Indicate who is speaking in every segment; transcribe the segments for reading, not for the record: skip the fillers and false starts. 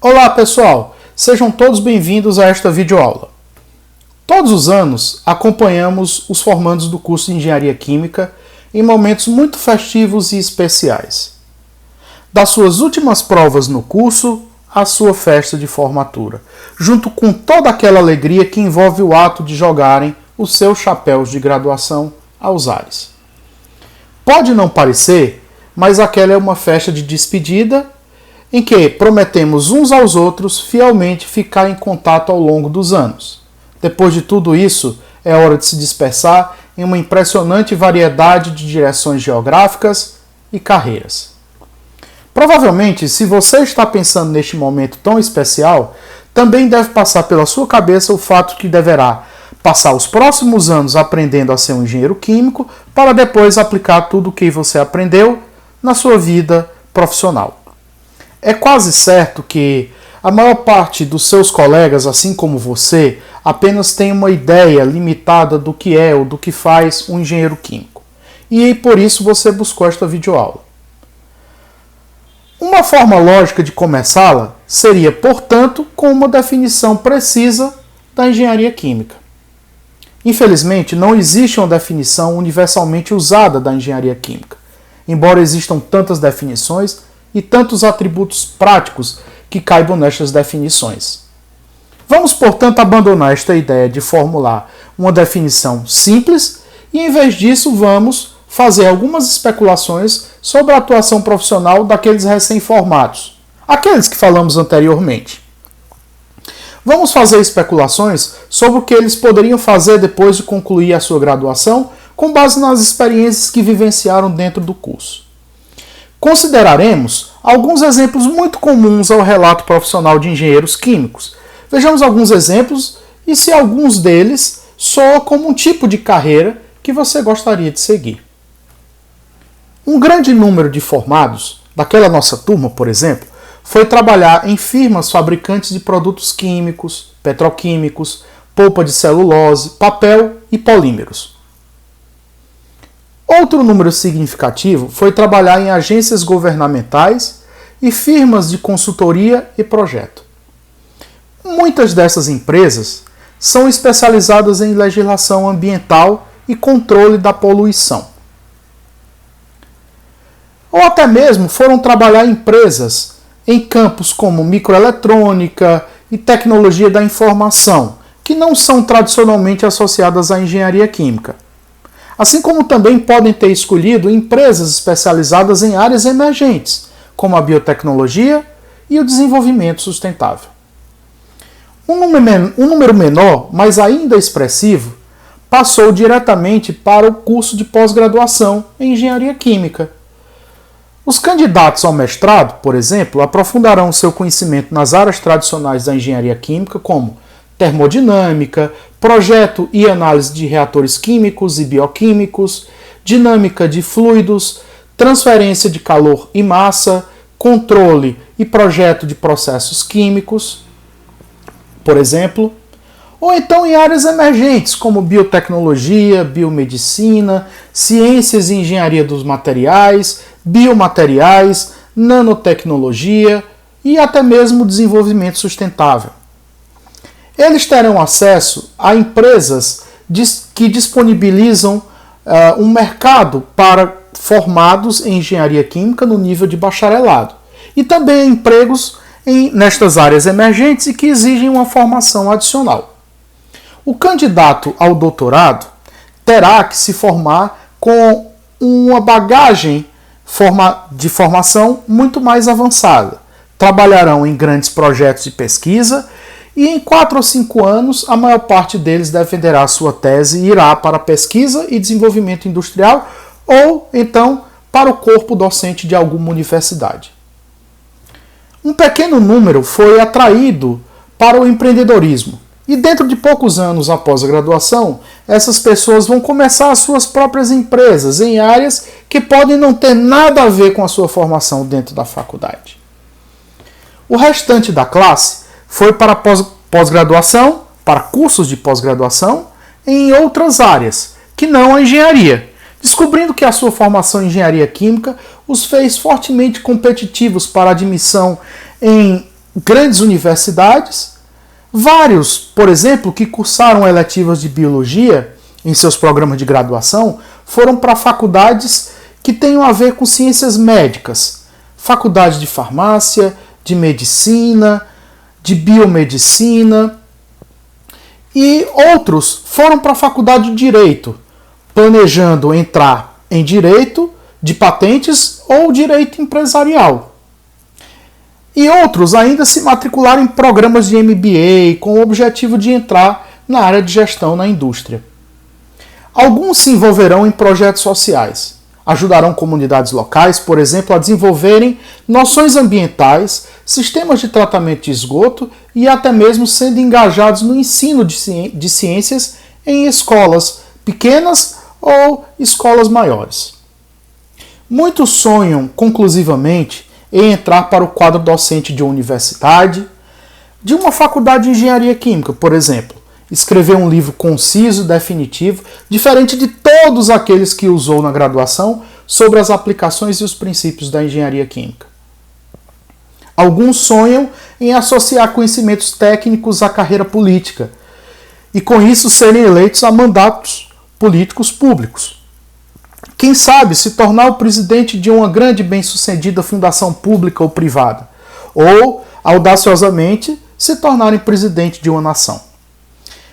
Speaker 1: Olá pessoal, sejam todos bem-vindos a esta videoaula. Todos os anos acompanhamos os formandos do curso de Engenharia Química em momentos muito festivos e especiais. Das suas últimas provas no curso à sua festa de formatura, junto com toda aquela alegria que envolve o ato de jogarem os seus chapéus de graduação aos ares. Pode não parecer, mas aquela é uma festa de despedida em que prometemos uns aos outros fielmente ficar em contato ao longo dos anos. Depois de tudo isso, é hora de se dispersar em uma impressionante variedade de direções geográficas e carreiras. Provavelmente, se você está pensando neste momento tão especial, também deve passar pela sua cabeça o fato que deverá passar os próximos anos aprendendo a ser um engenheiro químico para depois aplicar tudo o que você aprendeu na sua vida profissional. É quase certo que a maior parte dos seus colegas, assim como você, apenas tem uma ideia limitada do que é ou do que faz um engenheiro químico. E por isso você buscou esta videoaula. Uma forma lógica de começá-la seria, portanto, com uma definição precisa da engenharia química. Infelizmente, não existe uma definição universalmente usada da engenharia química, embora existam tantas definições e tantos atributos práticos que caibam nestas definições. Vamos, portanto, abandonar esta ideia de formular uma definição simples e, em vez disso, vamos fazer algumas especulações sobre a atuação profissional daqueles recém-formados, aqueles que falamos anteriormente. Vamos fazer especulações sobre o que eles poderiam fazer depois de concluir a sua graduação, com base nas experiências que vivenciaram dentro do curso. Consideraremos alguns exemplos muito comuns ao relato profissional de engenheiros químicos. Vejamos alguns exemplos e se alguns deles soam como um tipo de carreira que você gostaria de seguir. Um grande número de formados, daquela nossa turma, por exemplo, foi trabalhar em firmas fabricantes de produtos químicos, petroquímicos, polpa de celulose, papel e polímeros. Outro número significativo foi trabalhar em agências governamentais e firmas de consultoria e projeto. Muitas dessas empresas são especializadas em legislação ambiental e controle da poluição. Ou até mesmo foram trabalhar em empresas em campos como microeletrônica e tecnologia da informação, que não são tradicionalmente associadas à engenharia química. Assim como também podem ter escolhido empresas especializadas em áreas emergentes, como a biotecnologia e o desenvolvimento sustentável. Um número menor, mas ainda expressivo, passou diretamente para o curso de pós-graduação em engenharia química. Os candidatos ao mestrado, por exemplo, aprofundarão seu conhecimento nas áreas tradicionais da engenharia química, como termodinâmica, projeto e análise de reatores químicos e bioquímicos, dinâmica de fluidos, transferência de calor e massa, controle e projeto de processos químicos, por exemplo, ou então em áreas emergentes como biotecnologia, biomedicina, ciências e engenharia dos materiais, biomateriais, nanotecnologia e até mesmo desenvolvimento sustentável. Eles terão acesso a empresas que disponibilizam um mercado para formados em engenharia química no nível de bacharelado e também empregos nestas áreas emergentes e que exigem uma formação adicional. O candidato ao doutorado terá que se formar com uma bagagem de formação muito mais avançada. Trabalharão em grandes projetos de pesquisa e em 4 ou 5 anos a maior parte deles defenderá sua tese e irá para pesquisa e desenvolvimento industrial ou então para o corpo docente de alguma universidade. Um pequeno número foi atraído para o empreendedorismo. E dentro de poucos anos após a graduação, essas pessoas vão começar as suas próprias empresas em áreas que podem não ter nada a ver com a sua formação dentro da faculdade. O restante da classe foi para pós-graduação, para cursos de pós-graduação em outras áreas, que não a engenharia, descobrindo que a sua formação em engenharia química os fez fortemente competitivos para admissão em grandes universidades, vários, por exemplo, que cursaram eletivas de biologia em seus programas de graduação, foram para faculdades que tenham a ver com ciências médicas, faculdade de farmácia, de medicina, de biomedicina, e outros foram para a faculdade de direito, planejando entrar em direito de patentes ou direito empresarial. E outros ainda se matricularam em programas de MBA com o objetivo de entrar na área de gestão na indústria. Alguns se envolverão em projetos sociais, ajudarão comunidades locais, por exemplo, a desenvolverem noções ambientais, sistemas de tratamento de esgoto e até mesmo sendo engajados no ensino de ciências em escolas pequenas ou escolas maiores. Muitos sonham conclusivamente em entrar para o quadro docente de uma universidade, de uma faculdade de engenharia química, por exemplo, escrever um livro conciso, definitivo, diferente de todos aqueles que usou na graduação, sobre as aplicações e os princípios da engenharia química. Alguns sonham em associar conhecimentos técnicos à carreira política e com isso serem eleitos a mandatos políticos públicos. Quem sabe se tornar o presidente de uma grande e bem-sucedida fundação pública ou privada, ou, audaciosamente, se tornarem presidente de uma nação.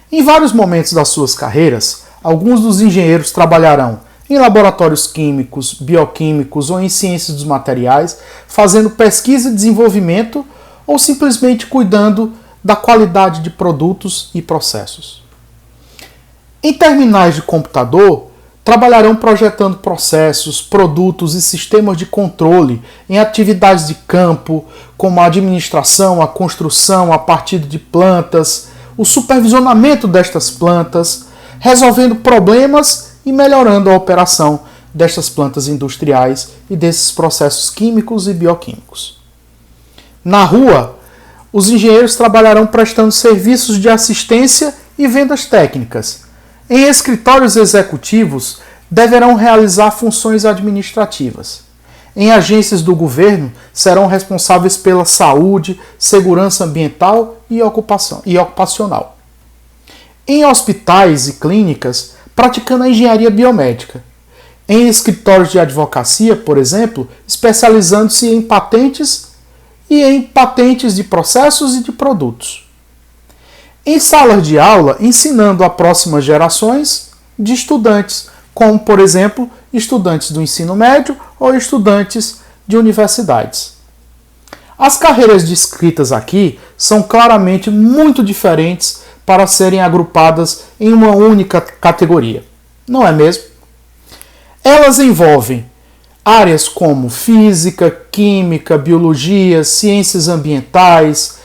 Speaker 1: Em vários momentos das suas carreiras, alguns dos engenheiros trabalharão em laboratórios químicos, bioquímicos ou em ciências dos materiais, fazendo pesquisa e desenvolvimento ou simplesmente cuidando da qualidade de produtos e processos. Em terminais de computador, trabalharão projetando processos, produtos e sistemas de controle em atividades de campo, como a administração, a construção a partir de plantas, o supervisionamento destas plantas, resolvendo problemas e melhorando a operação destas plantas industriais e desses processos químicos e bioquímicos. Na rua, os engenheiros trabalharão prestando serviços de assistência e vendas técnicas. Em escritórios executivos, deverão realizar funções administrativas. Em agências do governo, serão responsáveis pela saúde, segurança ambiental e ocupacional. Em hospitais e clínicas, praticando a engenharia biomédica. Em escritórios de advocacia, por exemplo, especializando-se em patentes e em patentes de processos e de produtos. Em salas de aula, ensinando a próximas gerações de estudantes, como, por exemplo, estudantes do ensino médio ou estudantes de universidades. As carreiras descritas aqui são claramente muito diferentes para serem agrupadas em uma única categoria, não é mesmo? Elas envolvem áreas como física, química, biologia, ciências ambientais,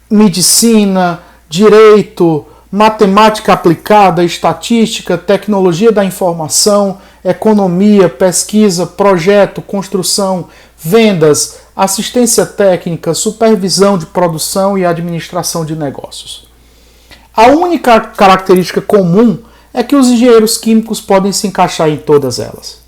Speaker 1: medicina, direito, matemática aplicada, estatística, tecnologia da informação, economia, pesquisa, projeto, construção, vendas, assistência técnica, supervisão de produção e administração de negócios. A única característica comum é que os engenheiros químicos podem se encaixar em todas elas.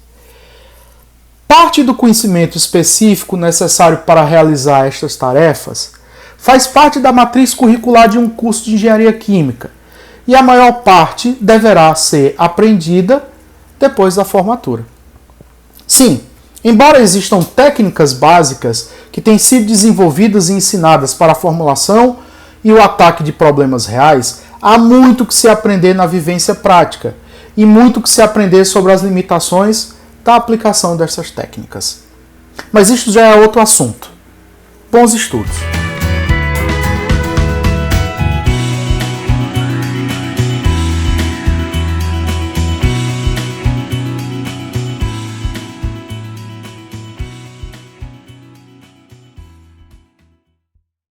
Speaker 1: Parte do conhecimento específico necessário para realizar estas tarefas faz parte da matriz curricular de um curso de engenharia química e a maior parte deverá ser aprendida depois da formatura. Sim, embora existam técnicas básicas que têm sido desenvolvidas e ensinadas para a formulação e o ataque de problemas reais, há muito que se aprender na vivência prática e muito que se aprender sobre as limitações da aplicação dessas técnicas. Mas isto já é outro assunto. Bons estudos!